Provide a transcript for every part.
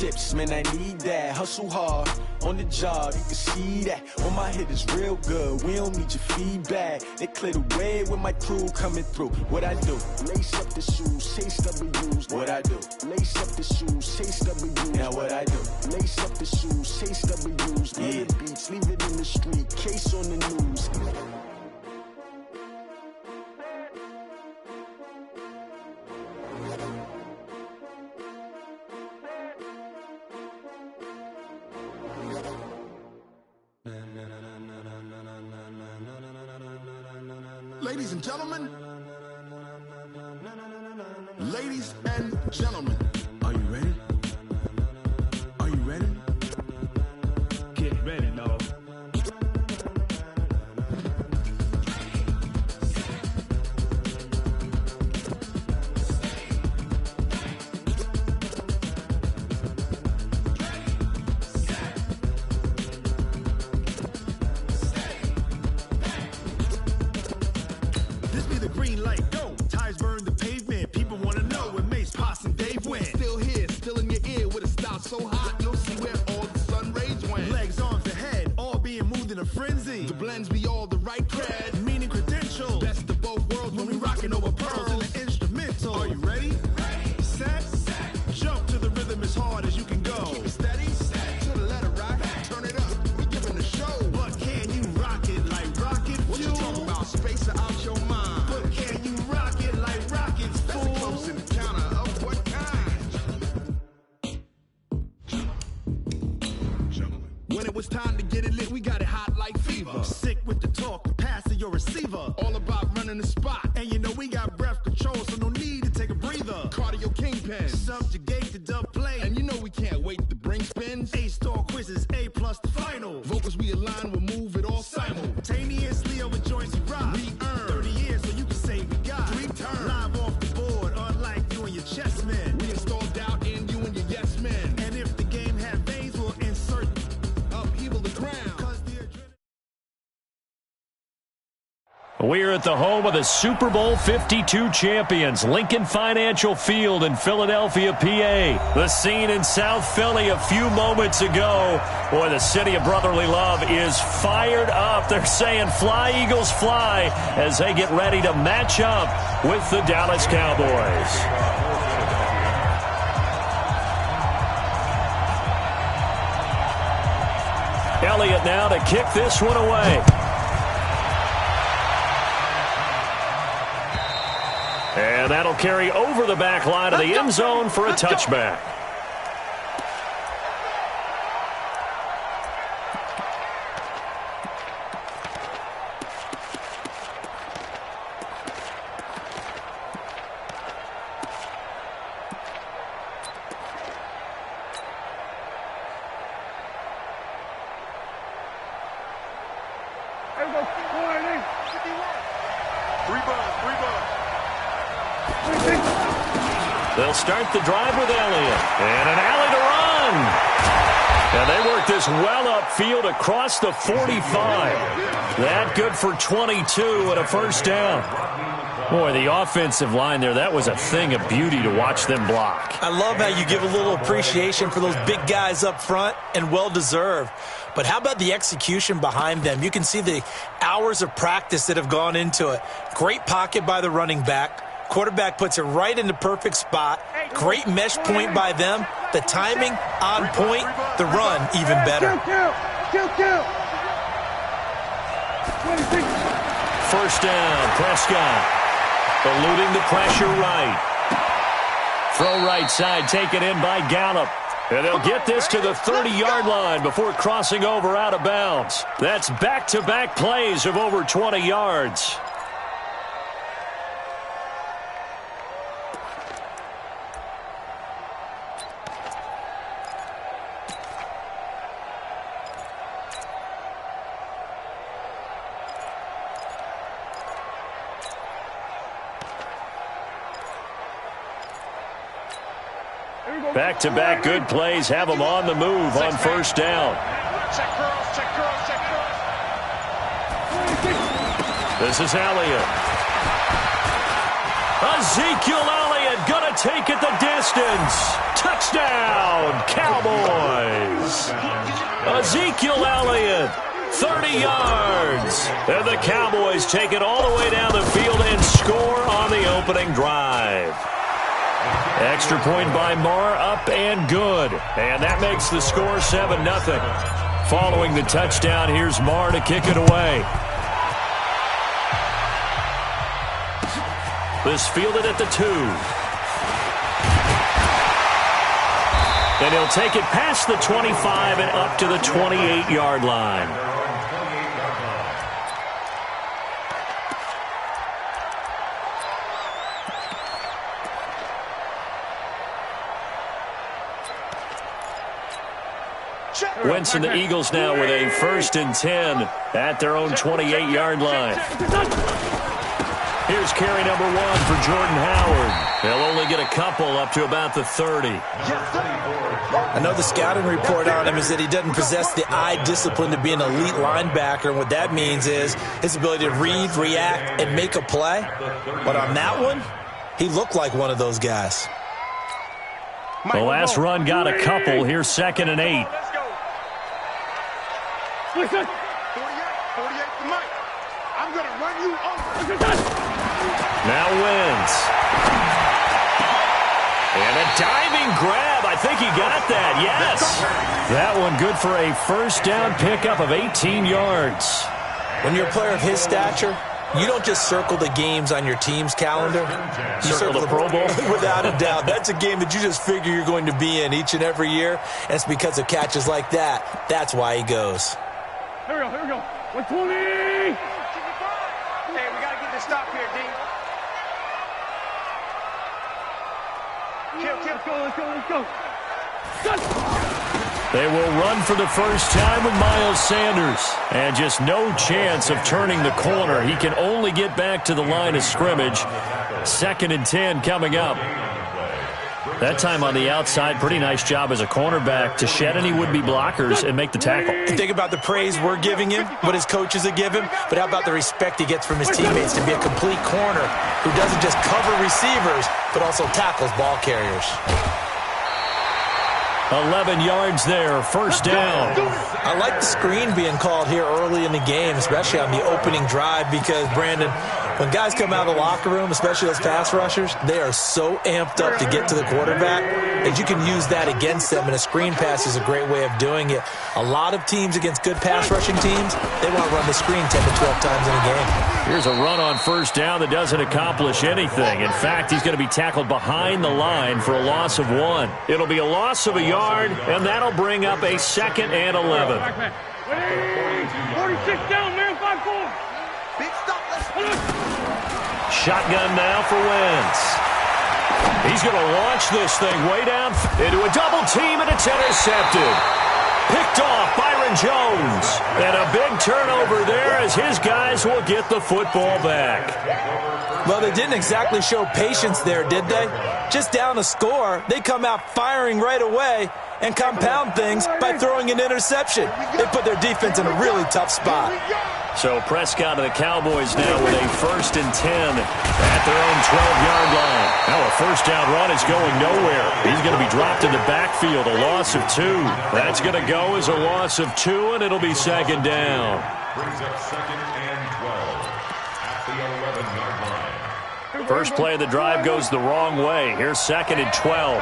chips, man, I need that. Hustle hard on the job, you can see that. When my hit is real good, we don't need your feedback. They clear the way with my crew coming through. What I do? Lace up the shoes, chase W's. What I do? Lace up the shoes, chase W's. Now what I do? Lace up the shoes, chase W's. Yeah. The beats, leave it in the street, case on the news. Ladies and gentlemen, ladies and gentlemen, are you ready? Are you ready? Get ready, no. So hot, you'll see where all the sun rays went. Legs, arms, ahead, all being moved in a frenzy. The blends be all the right cred, meaning credentials. Best of both worlds when we rockin' over pearls in the instrumental. Are you ready? Set, jump to the rhythm as hard as you can go. Keep it steady, to the letter rock, turn it up, we giving the show. But can you rock it like rocket fuel? What you talking about, space or out your mind? But can you rock it like rockets, fool? That's a close encounter of what kind? When it was time to get it lit, we got it hot like fever. Sick with the talk, passing your receiver. All about running the spot. And you know we got breath control, so no need to take a breather. Cardio kingpin. Subjugate the dub play. And you know we can't wait to bring spins. A-star quizzes, A+ the final. Vocals we align, we'll move it all simultaneously over joints we rock. We earn 30 years, so you can say we got 3 turns. Live off the board, unlike you and your chess men. We install doubt in you and your yes men. And if the game had veins, we'll insert upheaval the ground. We're at the home of the Super Bowl 52 champions, Lincoln Financial Field in Philadelphia, PA. The scene in South Philly a few moments ago. Boy, the city of brotherly love is fired up. They're saying fly, Eagles, fly, as they get ready to match up with the Dallas Cowboys. Elliott now to kick this one away. And that'll carry over the back line of the end zone for a touchback. They'll start the drive with Elliott. And an alley to run. And they work this well upfield across the 45. That good for 22 and a first down. Boy, the offensive line there, that was a thing of beauty to watch them block. I love how you give a little appreciation for those big guys up front, and well-deserved. But how about the execution behind them? You can see the hours of practice that have gone into it. Great pocket by the running back. Quarterback puts it right in the perfect spot. Great mesh point by them. The timing on point. The run even better. First down, Prescott. Eluding the pressure right. Throw right side, taken in by Gallup. And they'll get this to the 30-yard line before crossing over out of bounds. That's back-to-back plays of over 20 yards. Back-to-back good plays have them on the move on first down. Check curls, check curls, check curls. This is Elliott. Ezekiel Elliott going to take it the distance. Touchdown, Cowboys. Ezekiel Elliott, 30 yards. And the Cowboys take it all the way down the field and score on the opening drive. Extra point by Marr, up and good. And that makes the score 7-0. Following the touchdown, here's Marr to kick it away. This fielded at the 2. And he'll take it past the 25 and up to the 28-yard line. Wentz and the Eagles now with a 1st and 10 at their own 28-yard line. Here's carry number 1 for Jordan Howard. They'll only get a couple up to about the 30. I know the scouting report on him is that he doesn't possess the eye discipline to be an elite linebacker, and what that means is his ability to read, react, and make a play. But on that one, he looked like one of those guys. The last run got a couple. Here's 2nd and 8. Listen. 48 to Mike. I'm going to run you over. Now Wentz. And a diving grab. I think he got that. Yes. That one good for a 1st down pickup of 18 yards. When you're a player of his stature, you don't just circle the games on your team's calendar. You circle the Pro Bowl? Without a doubt. That's a game that you just figure you're going to be in each and every year. And it's because of catches like that. That's why he goes. Here we go. 120. Hey, we got to get this stop here, D. Let's go. They will run for the first time with Miles Sanders. And just no chance of turning the corner. He can only get back to the line of scrimmage. 2nd and 10 coming up. That time on the outside, pretty nice job as a cornerback to shed any would-be blockers and make the tackle. Think about the praise we're giving him, what his coaches have given, but how about the respect he gets from his teammates to be a complete corner who doesn't just cover receivers, but also tackles ball carriers. 11 yards there, 1st down. I like the screen being called here early in the game, especially on the opening drive, because, Brandon, when guys come out of the locker room, especially those pass rushers, they are so amped up to get to the quarterback that you can use that against them, and a screen pass is a great way of doing it. A lot of teams against good pass rushing teams, they want to run the screen 10 to 12 times in a game. Here's a run on 1st down that doesn't accomplish anything. In fact, he's going to be tackled behind the line for a loss of 1. It'll be a loss of a yard, and that'll bring up a 2nd and 11. 46 down, man, 5-4. Big stop. Shotgun now for Wentz. He's going to launch this thing way down into a double team, and it's intercepted. Picked off Byron Jones. And a big turnover there as his guys will get the football back. Well, they didn't exactly show patience there, did they? Just down a score, they come out firing right away and compound things by throwing an interception. They put their defense in a really tough spot. So Prescott and the Cowboys now with a 1st and 10 at their own 12-yard line. Now a 1st down run is going nowhere. He's going to be dropped in the backfield, a loss of 2. That's going to go as a loss of 2, and it'll be 2nd down. Brings up 2nd and 12 at the 11-yard line. First play of the drive goes the wrong way. Here's 2nd and 12.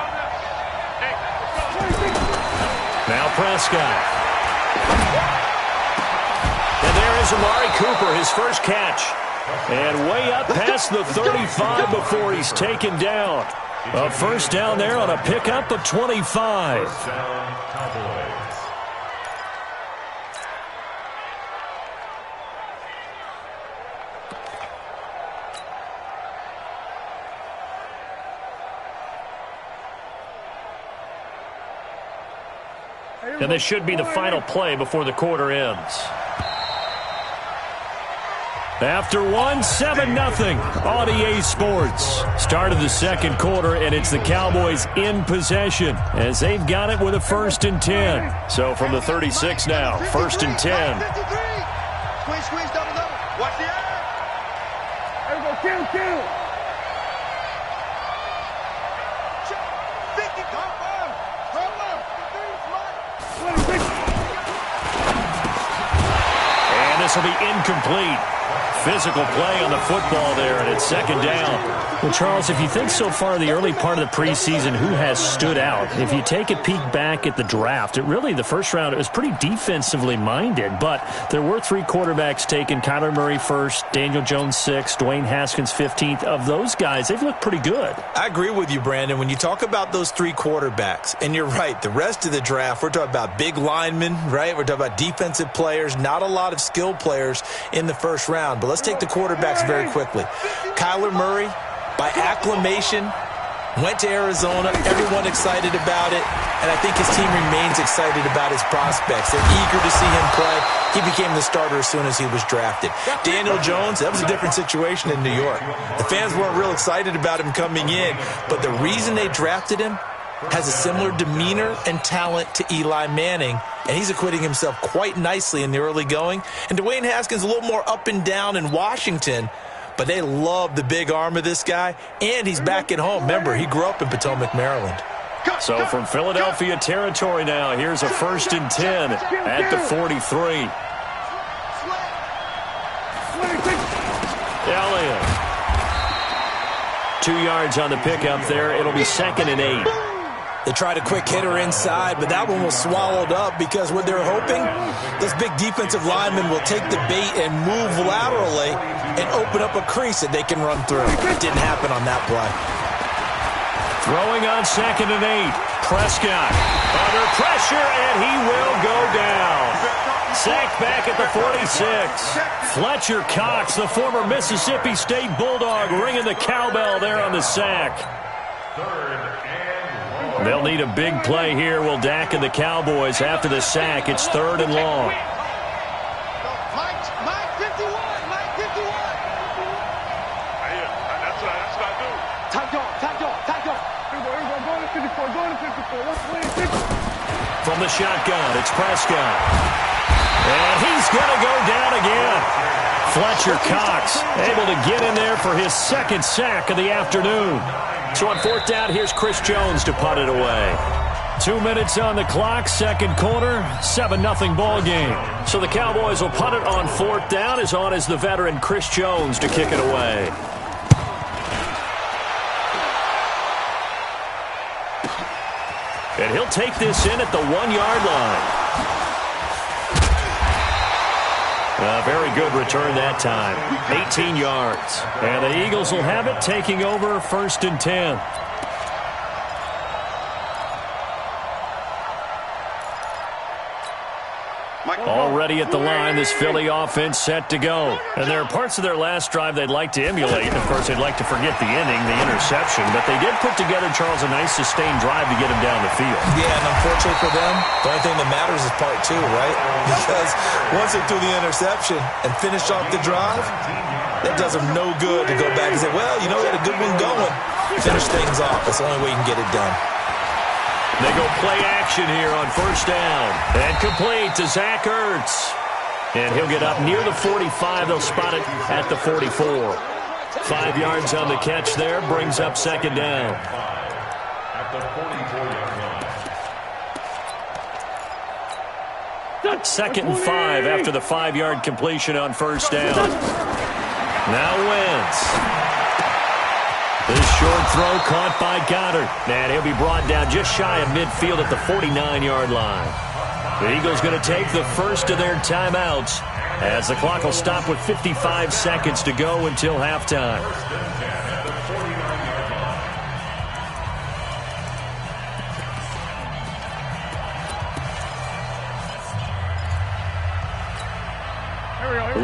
Now Prescott. And there is Amari Cooper, his first catch. And way up past the 35 before he's taken down. A 1st down there on a pickup of 25. And this should be the final play before the quarter ends. After 1, 7-0 on EA Sports. Start of the 2nd quarter, and it's the Cowboys in possession as they've got it with a 1st and 10. So from the 36 now, 1st and 10. Squeeze, double. Watch the eye. There we go, kill. 50, come on. pass will be incomplete. Physical play on the football there, and it's second down. Well, Charles, if you think so far the early part of the preseason, who has stood out? If you take a peek back at the draft, the first round, it was pretty defensively minded, but there were 3 quarterbacks taken. Kyler Murray first, Daniel Jones 6th, Dwayne Haskins 15th. Of those guys, they've looked pretty good. I agree with you, Brandon. When you talk about those 3 quarterbacks, and you're right, the rest of the draft, we're talking about big linemen, right? We're talking about defensive players, not a lot of skilled players in the first round. But let's take the quarterbacks very quickly. Kyler Murray, by acclamation, went to Arizona. Everyone excited about it. And I think his team remains excited about his prospects. They're eager to see him play. He became the starter as soon as he was drafted. Daniel Jones, that was a different situation in New York. The fans weren't real excited about him coming in. But the reason they drafted him has a similar demeanor and talent to Eli Manning, and he's acquitting himself quite nicely in the early going. And Dwayne Haskins a little more up and down in Washington, but they love the big arm of this guy, and he's back at home. Remember, he grew up in Potomac, Maryland. So from Philadelphia territory now, here's a 1st and 10 at the 43. Elliott. 2 yards on the pickup there. It'll be 2nd and 8. They tried a quick hitter inside, but that one was swallowed up because what they're hoping, those big defensive linemen will take the bait and move laterally and open up a crease that they can run through. It didn't happen on that play. Throwing on 2nd and 8. Prescott under pressure, and he will go down. Sacked back at the 46. Fletcher Cox, the former Mississippi State Bulldog, ringing the cowbell there on the sack. They'll need a big play here, will Dak and the Cowboys after the sack. It's 3rd and long. Mike 51. Mike 51. That's what I do. Tight dog. Here we go. Going to 54. From the shotgun, it's Prescott. And he's going to go down again. Fletcher Cox able to get in there for his 2nd sack of the afternoon. So on 4th down, here's Chris Jones to punt it away. 2 minutes on the clock, 2nd quarter, 7-0 ball game. So the Cowboys will punt it on 4th down. As on as the veteran Chris Jones to kick it away. And he'll take this in at the 1-yard line. A very good return that time. 18 yards. And the Eagles will have it, taking over 1st and 10. Already at the line, this Philly offense set to go. And there are parts of their last drive they'd like to emulate. And, of course, they'd like to forget the inning, the interception. But they did put together, Charles, a nice sustained drive to get him down the field. Yeah, and unfortunately for them, the only thing that matters is part 2, right? Because once they threw the interception and finished off the drive, that does them no good to go back and say, well, we had a good one going. Finish things off. That's the only way you can get it done. They go play action here on 1st down. And complete to Zach Ertz. And he'll get up near the 45. They'll spot it at the 44. 5 yards on the catch there. Brings up 2nd down. At the 44-yard line. 2nd and 5 after the 5-yard completion on 1st down. Now Wentz. This short throw caught by Goddard. And he'll be brought down just shy of midfield at the 49-yard line. The Eagles going to take the first of their timeouts as the clock will stop with 55 seconds to go until halftime.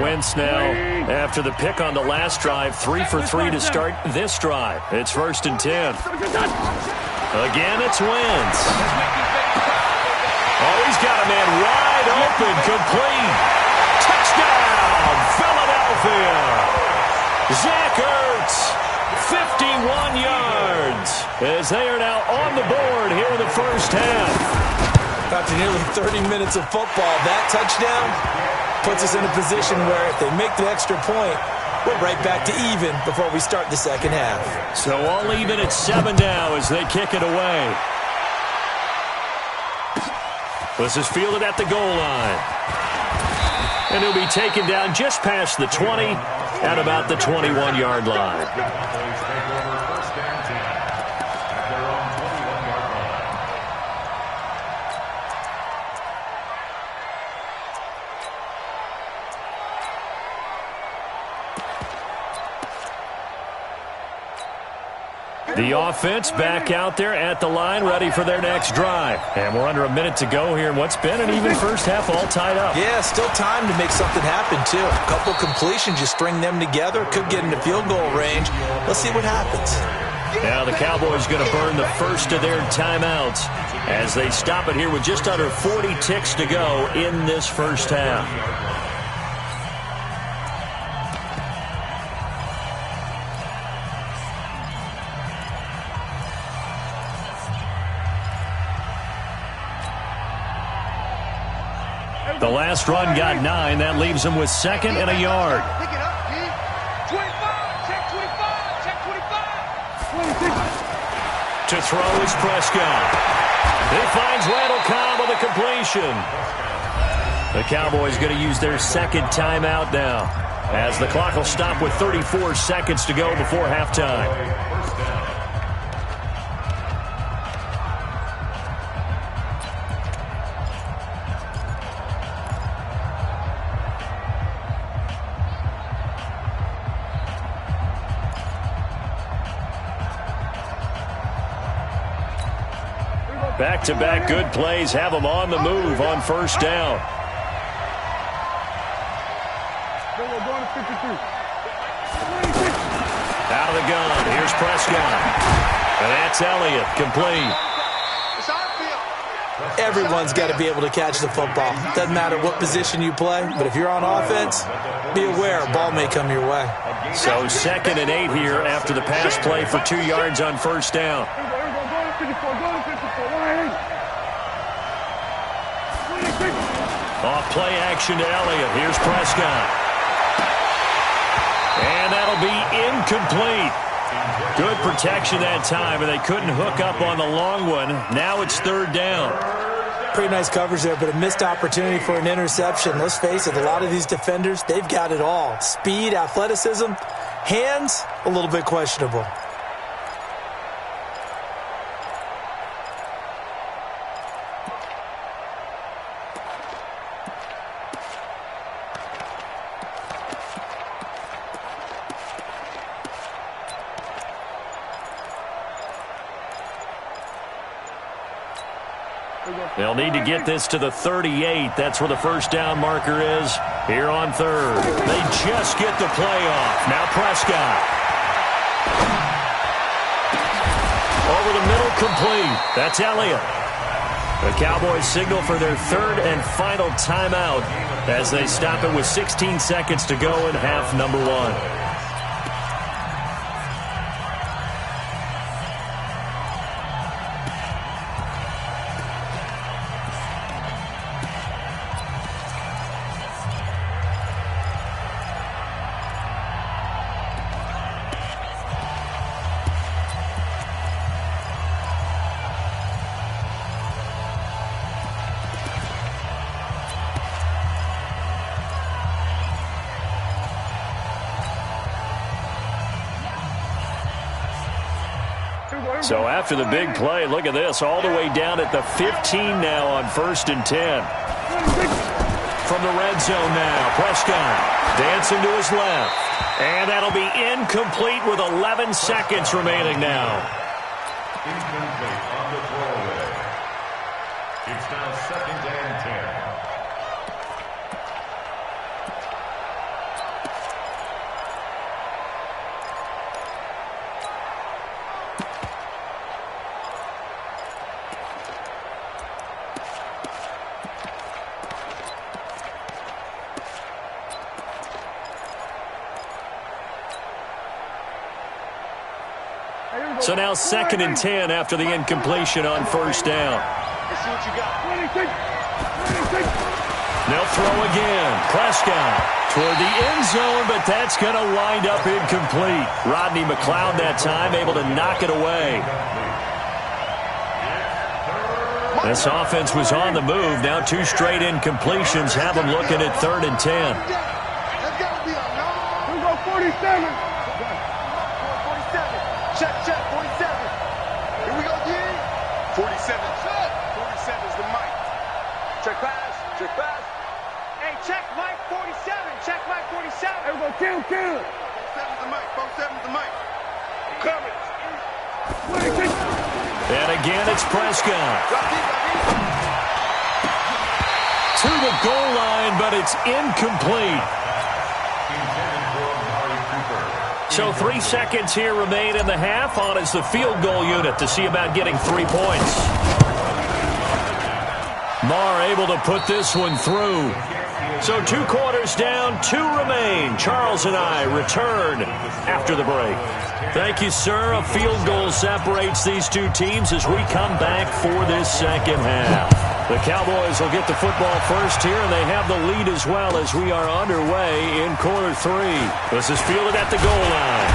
Wentz now, after the pick on the last drive, 3 for 3 to start this drive. It's 1st and 10. Again, it's Wentz. Oh, he's got a man wide open, complete. Touchdown, Philadelphia. Zach Ertz, 51 yards, as they are now on the board here in the first half. After nearly 30 minutes of football, that touchdown puts us in a position where if they make the extra point, we're right back to even before we start the second half. So all even at 7 now as they kick it away. This is fielded at the goal line. And he'll be taken down just past the 20 at about the 21-yard line. Cowboys take over first and 10 at their own 21-yard line. The offense back out there at the line, ready for their next drive. And we're under a minute to go here in what's been an even first half, all tied up. Yeah, still time to make something happen, too. A couple completions, you string them together, could get into field goal range. Let's see what happens. Now the Cowboys going to burn the first of their timeouts as they stop it here with just under 40 ticks to go in this first half. The last run got 9. That leaves him with second and a yard. Pick it up, G. 25. Check 25. Check 25. To throw is Prescott. He finds Randall Cobb with a completion. The Cowboys going to use their second timeout now, as the clock will stop with 34 seconds to go before halftime. Back-to-back good plays have them on the move on first down. Out of the gun. Here's Prescott. And that's Elliott, complete. Everyone's got to be able to catch the football. Doesn't matter what position you play, but if you're on offense, be aware a ball may come your way. So 2nd and 8 here after the pass play for 2 yards on first down. Off play action to Elliott. Here's Prescott. And that'll be incomplete. Good protection that time, and they couldn't hook up on the long one. Now it's 3rd down. Pretty nice coverage there, but a missed opportunity for an interception. Let's face it, a lot of these defenders, they've got it all. Speed, athleticism, hands, a little bit questionable. They'll need to get this to the 38. That's where the first down marker is here on 3rd. They just get the play off. Now Prescott. Over the middle, complete. That's Elliott. The Cowboys signal for their 3rd and final timeout as they stop it with 16 seconds to go in half number 1. So after the big play, look at this, all the way down at the 15 now on 1st and 10. From the red zone now, Prescott dancing to his left. And that'll be incomplete with 11 seconds remaining now. Incomplete on the throwaway. It's now 2nd and 10. So now 2nd and 10 after the incompletion on first down. Let's see what you got. They'll throw again. Prescott toward the end zone, but that's going to wind up incomplete. Rodney McLeod that time able to knock it away. This offense was on the move. Now 2 straight incompletions have them looking at 3rd and 10. That's got to be a no. We go 47. 47. Check, 47. Here we go, D. 47. 47 is the mic. Check pass. Check pass. Hey, check Mike 47. Check Mike 47. Here we go, kill. 47's the mic. 47's the mic. Coming. And again, it's Prescott. To the goal line, but it's incomplete. So 3 seconds here remain in the half. On is the field goal unit to see about getting 3 points. Marr able to put this one through. So 2 quarters down, 2 remain. Charles and I return after the break. Thank you, sir. A field goal separates these 2 teams as we come back for this second half. The Cowboys will get the football first here, and they have the lead as well as we are underway in quarter 3. This is fielded at the goal line.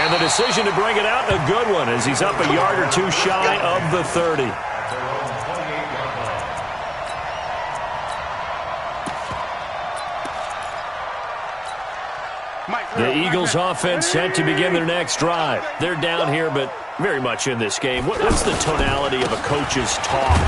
And the decision to bring it out, a good one, as he's up a yard or 2 shy of the 30. The Eagles offense set to begin their next drive. They're down here, but very much in this game. What's the tonality of a coach's talk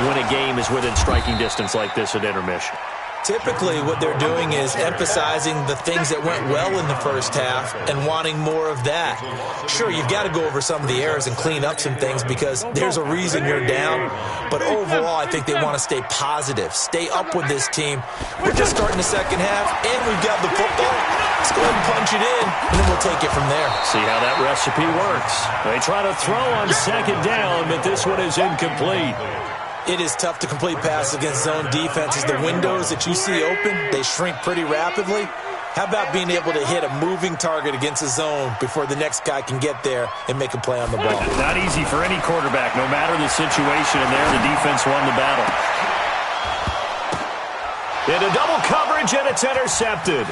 when a game is within striking distance like this at intermission? Typically, what they're doing is emphasizing the things that went well in the first half and wanting more of that. Sure, you've got to go over some of the errors and clean up some things because there's a reason you're down. But overall, I think they want to stay positive, stay up with this team. We're just starting the second half, and we've got the football. Let's go ahead and punch it in, and then we'll take it from there. See how that recipe works. They try to throw on second down, but this one is incomplete. It is tough to complete passes against zone defenses. The windows that you see open, they shrink pretty rapidly. How about being able to hit a moving target against a zone before the next guy can get there and make a play on the ball? Not easy for any quarterback, no matter the situation, and there the defense won the battle. Into double coverage, and it's intercepted.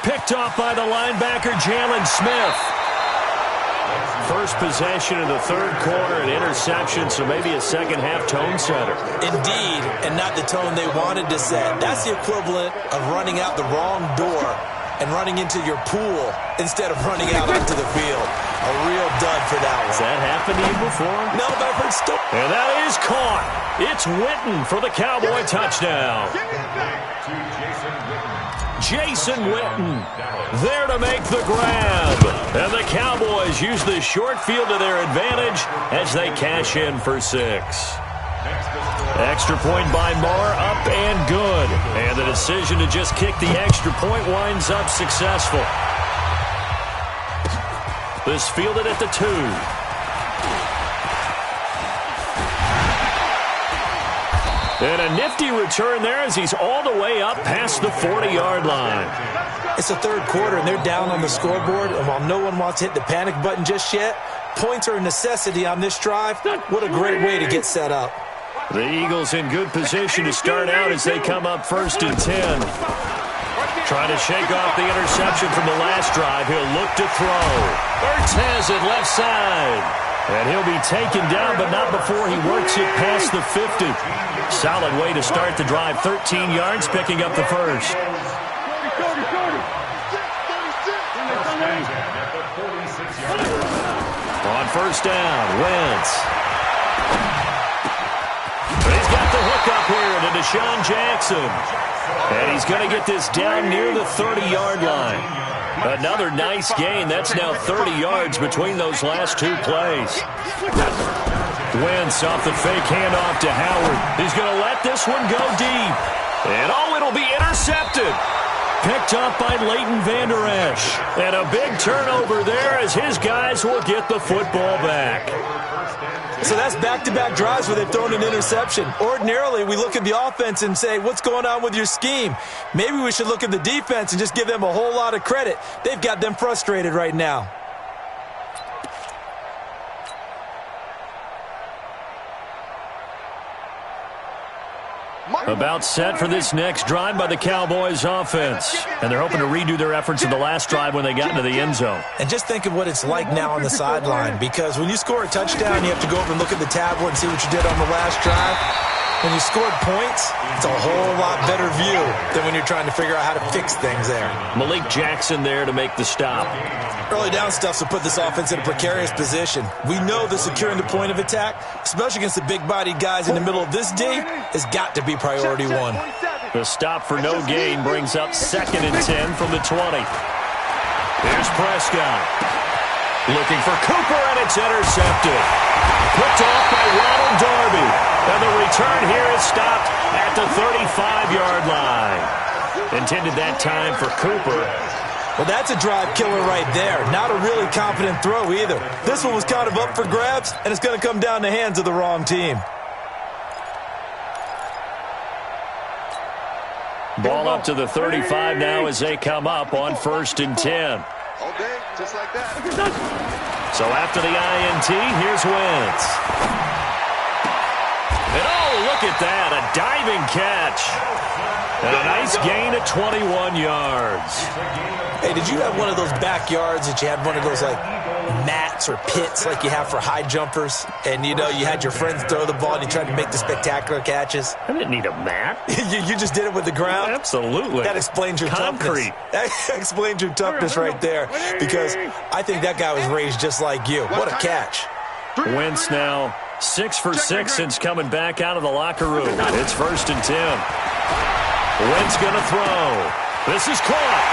Picked off by the linebacker, Jalen Smith. First possession of the 3rd quarter, an interception, so maybe a second-half tone setter. Indeed, and not the tone they wanted to set. That's the equivalent of running out the wrong door and running into your pool instead of running out onto the field. A real dud for that one. Has that happened to you before? No, but I've heard stories. And that is caught. It's Witten for the Cowboy touchdown. Jason Witten there to make the grab. And the Cowboys use the short field to their advantage as they cash in for 6. Extra point by Marr, up and good. And the decision to just kick the extra point winds up successful. This fielded at the 2. And a nifty return there as he's all the way up past the 40-yard line. It's the 3rd quarter, and they're down on the scoreboard. And while no one wants to hit the panic button just yet, points are a necessity on this drive. What a great way to get set up. The Eagles in good position to start out as they come up 1st and 10. Trying to shake off the interception from the last drive. He'll look to throw. Ertz has it left side. And he'll be taken down, but not before he works it past the 50. Solid way to start the drive. 13 yards, picking up the first. On first down, Wentz. He's got the hook up here to Deshaun Jackson. And he's going to get this down near the 30-yard line. Another nice gain. That's now 30 yards between those last 2 plays. Wentz off the fake handoff to Howard. He's going to let this one go deep. And it'll be intercepted. Picked up by Leighton Vander Esch. And a big turnover there as his guys will get the football back. So that's back-to-back drives where they've thrown an interception. Ordinarily, we look at the offense and say, what's going on with your scheme? Maybe we should look at the defense and just give them a whole lot of credit. They've got them frustrated right now. About set for this next drive by the Cowboys offense. And they're hoping to redo their efforts in the last drive when they got into the end zone. And just think of what it's like now on the sideline, because when you score a touchdown, you have to go over and look at the tablet and see what you did on the last drive. When you scored points, it's a whole lot better view than when you're trying to figure out how to fix things there. Malik Jackson there to make the stop. Early down stuff will put this offense in a precarious position. We know the securing the point of attack, especially against the big-bodied guys in the middle of this D, has got to be priority one. The stop for no gain brings up 2nd and 10 from the 20. Here's Prescott. Looking for Cooper, and it's intercepted. Picked off by Ronald Darby. And the return here is stopped at the 35-yard line. Intended that time for Cooper. Well, that's a drive killer right there. Not a really confident throw either. This one was kind of up for grabs, and it's going to come down the hands of the wrong team. Ball up to the 35 now as they come up on 1st and 10. Okay, just like that. So after the INT, here's Wentz. And oh, look at that, a diving catch. And a nice gain of 21 yards. Hey, did you have one of those backyards that you had one of those, like, mats or pits like you have for high jumpers? And, you know, you had your friends throw the ball and you tried to make the spectacular catches? I didn't need a mat. you just did it with the ground? Absolutely. That explains your Concrete. toughness. That explains your toughness right there, because I think that guy was raised just like you. What a catch. Wentz now 6 for 6 since coming back out of the locker room. It's 1st and 10. Wentz going to throw. This is caught.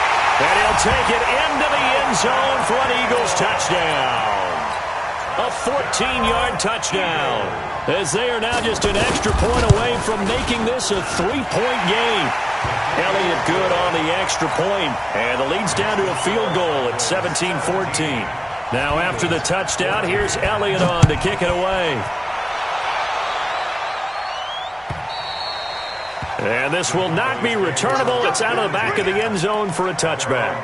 And he'll take it into the end zone for an Eagles touchdown. A 14-yard touchdown. As they are now just an extra point away from making this a 3-point game. Elliott good on the extra point. And the lead's down to a field goal at 17-14. Now after the touchdown, here's Elliott on to kick it away. And this will not be returnable. It's out of the back of the end zone for a touchback.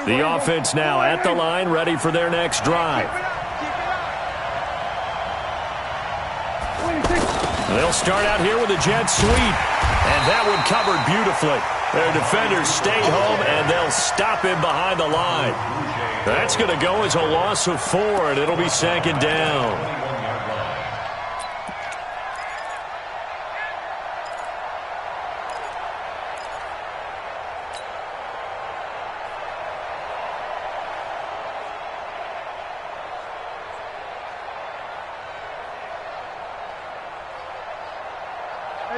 The offense now at the line, ready for their next drive. They'll start out here with a jet sweep. And that one covered beautifully. Their defenders stayed home, and they'll stop him behind the line. That's going to go as a loss of 4, and it'll be 2nd down.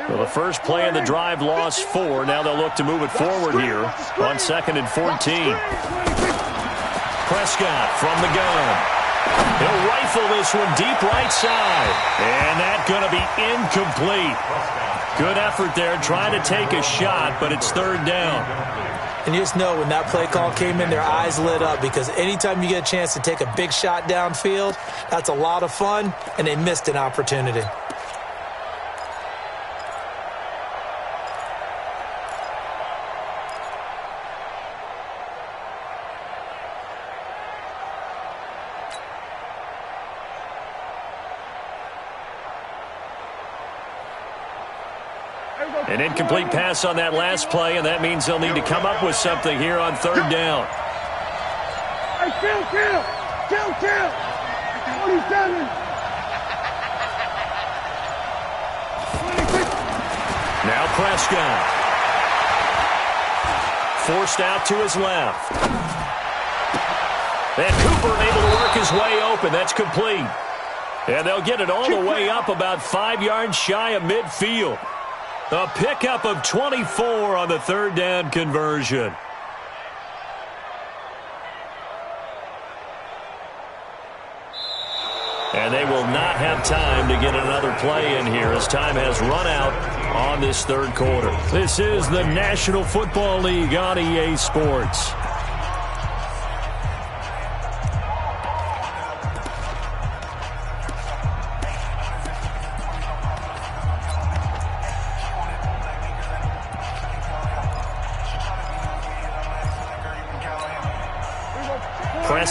Well, the first play of the drive lost 4. Now they'll look to move it forward here on 2nd and 14. Prescott from the gun. He'll rifle this one deep right side. And that's going to be incomplete. Good effort there trying to take a shot, but it's 3rd down. And you just know when that play call came in, their eyes lit up, because anytime you get a chance to take a big shot downfield, that's a lot of fun, and they missed an opportunity. An incomplete pass on that last play, and that means they'll need to come up with something here on 3rd down. Hey, kill! 27! Now Prescott. Forced out to his left. And Cooper able to work his way open. That's complete. And they'll get it all the way up about 5 yards shy of midfield. A pickup of 24 on the 3rd down conversion. And they will not have time to get another play in here as time has run out on this 3rd quarter. This is the National Football League on EA Sports.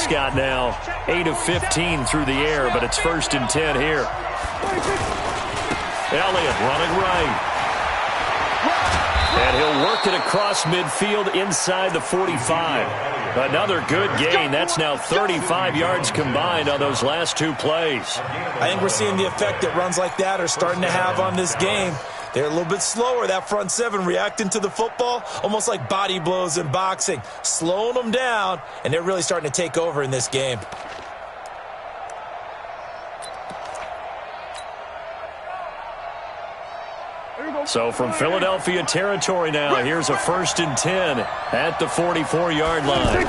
Prescott now 8 of 15 through the air, but it's 1st and 10 here. Elliott running right. And he'll work it across midfield inside the 45. Another good gain. That's now 35 yards combined on those last 2 plays. I think we're seeing the effect that runs like that are starting to have on this game. They're a little bit slower, that front 7, reacting to the football, almost like body blows in boxing, slowing them down, and they're really starting to take over in this game. So from Philadelphia territory now, here's a 1st and 10 at the 44-yard line.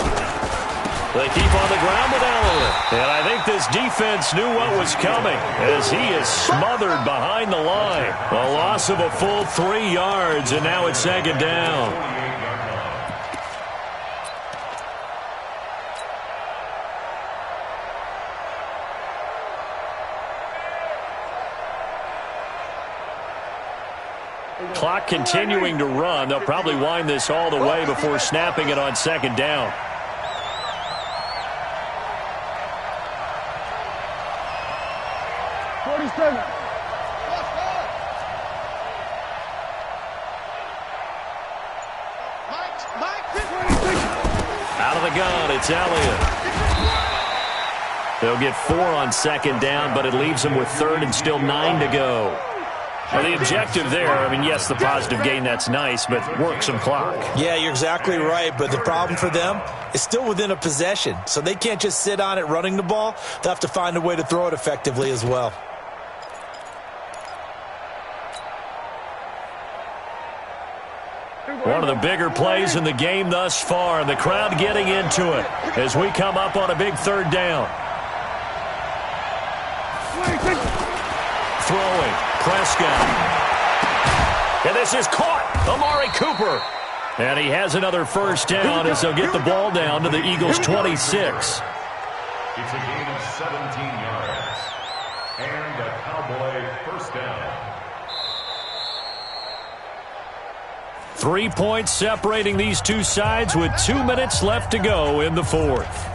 They keep on the ground with Elliott. And I think this defense knew what was coming as he is smothered behind the line. A loss of a full 3 yards, and now it's 2nd down. Clock continuing to run. They'll probably wind this all the way before snapping it on 2nd down. Out of the gun, it's Elliott. They'll get 4 on 2nd down, but it leaves them with 3rd and still 9 to go. Well, the objective there, I mean, yes, the positive gain, that's nice, but work some clock. Yeah, you're exactly right, but the problem for them is still within a possession, so they can't just sit on it running the ball. They'll have to find a way to throw it effectively as well. One of the bigger plays in the game thus far, and the crowd getting into it as we come up on a big 3rd down. Throwing, Prescott. And this is caught. Amari Cooper. And he has another 1st down as they'll get the ball down to the Eagles' 26. It's a gain of 17 yards. And a Cowboy 1st down. 3 points separating these two sides with 2 minutes left to go in the 4th.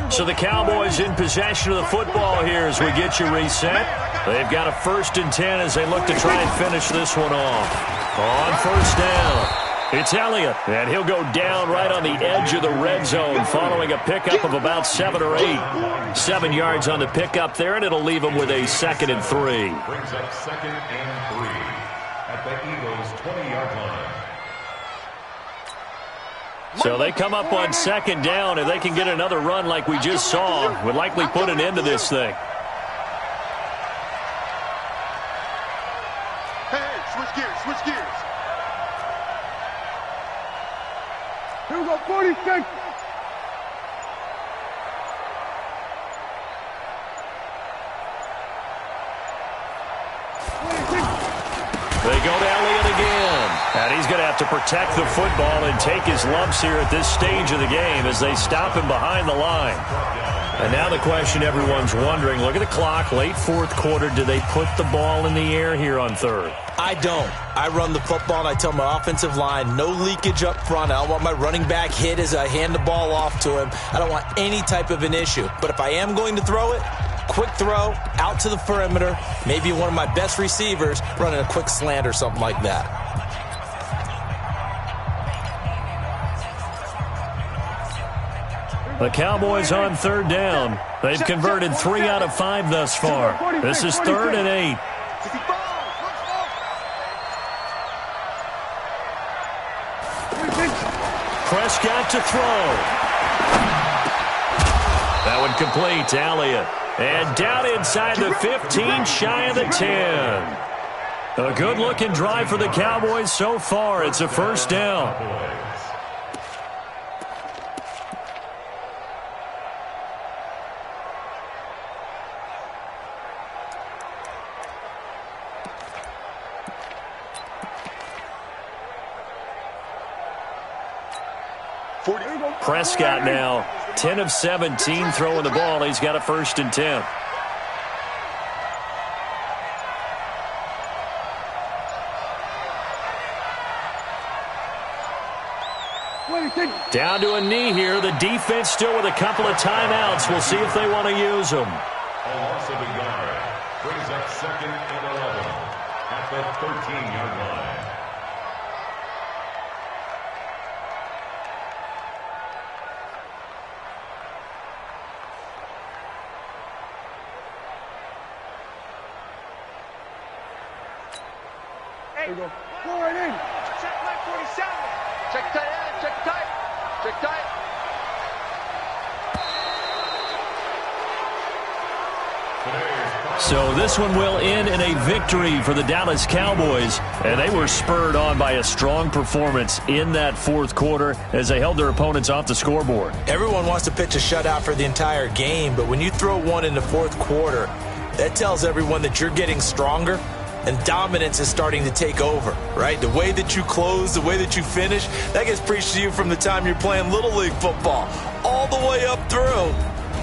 So the Cowboys in possession of the football here as we get you reset. They've got a 1st and 10 as they look to try and finish this one off. On 1st down, it's Elliott, and he'll go down right on the edge of the red zone following a pickup of about 7 or 8. 7 yards on the pickup there, and it'll leave him with a 2nd and 3. Brings up 2nd and 3 at the Eagles' 20-yard line. So they come up on 2nd down. If they can get another run like we just saw, would likely put an end to this thing. Hey, switch gears, switch gears. Here we go, 46. They go to Elliott again. And he's going to have to protect the football and take his lumps here at this stage of the game as they stop him behind the line. And now the question everyone's wondering, look at the clock, late 4th quarter, do they put the ball in the air here on 3rd? I don't. I run the football, and I tell my offensive line, no leakage up front. I don't want my running back hit as I hand the ball off to him. I don't want any type of an issue. But if I am going to throw it, quick throw, out to the perimeter, maybe one of my best receivers running a quick slant or something like that. The Cowboys on 3rd down. They've converted 3 out of 5 thus far. This is 3rd and 8. Prescott to throw. That one complete to Elliott. And down inside the 15, shy of the 10. A good-looking drive for the Cowboys so far. It's a 1st down. Prescott now 10 of 17 throwing the ball. He's got a 1st and 10. Down to a knee here. The defense still with a couple of timeouts. We'll see if they want to use them. A loss of a yard brings up 2nd and 11 at the 13-yard line. Hey, go right in. Check my 47. Check tight end. Check tight. Check tight. So this one will end in a victory for the Dallas Cowboys, and they were spurred on by a strong performance in that fourth quarter as they held their opponents off the scoreboard. Everyone wants to pitch a shutout for the entire game, but when you throw one in the fourth quarter, that tells everyone that you're getting stronger and dominance is starting to take over, right? The way that you close, the way that you finish, that gets preached to you from the time you're playing Little League football all the way up through.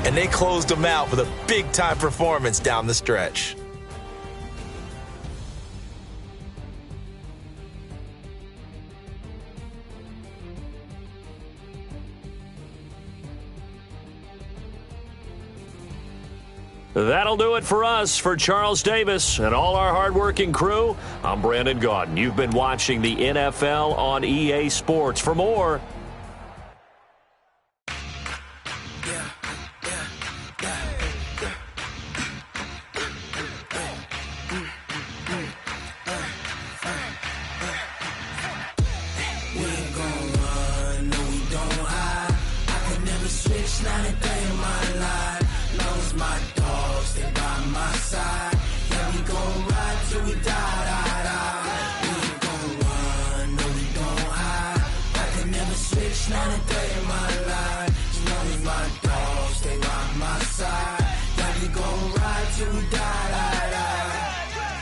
And they closed them out with a big-time performance down the stretch. That'll do it for us. For Charles Davis and all our hardworking crew, I'm Brandon Gaudin. You've been watching the NFL on EA Sports. For more,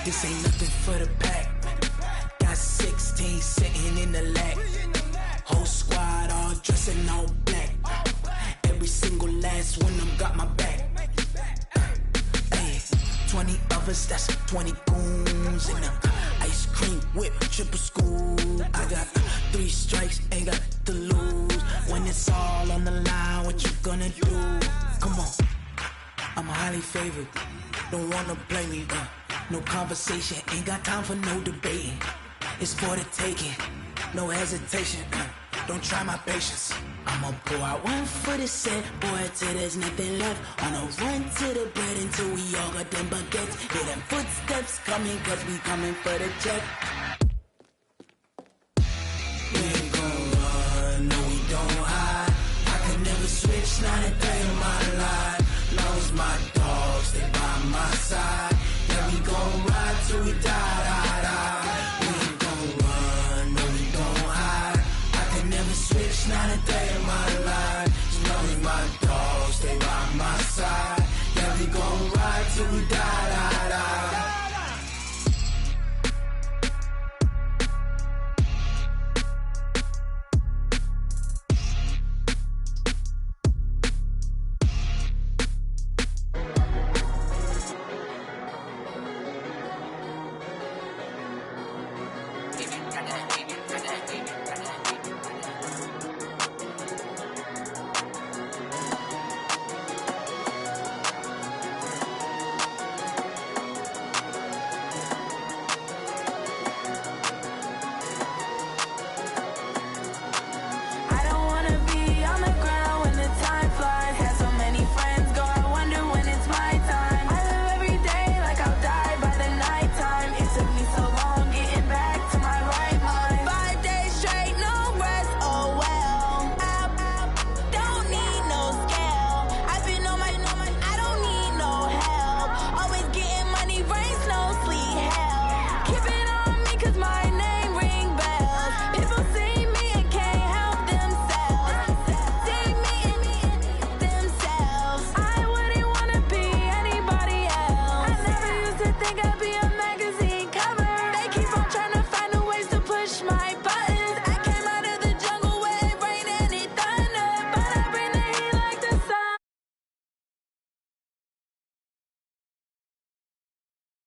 this ain't nothing for the pack. Got 16 sitting in the lag. Whole squad all dressing all black. Every single last one of them got my back. Hey, 20 of us, that's 20 goons in them. Ice cream whip, triple scoop. I got 3 strikes, ain't got to lose. When it's all on the line, what you gonna do? Come on, I'm highly favored. Don't wanna play me, no conversation, ain't got time for no debating. It's for the taking, no hesitation. Don't try my patience. I'ma pour out one for the set, boy, till there's nothing left. On a run to the bread until we all got them baguettes. Hear them footsteps coming, cause we coming for the check.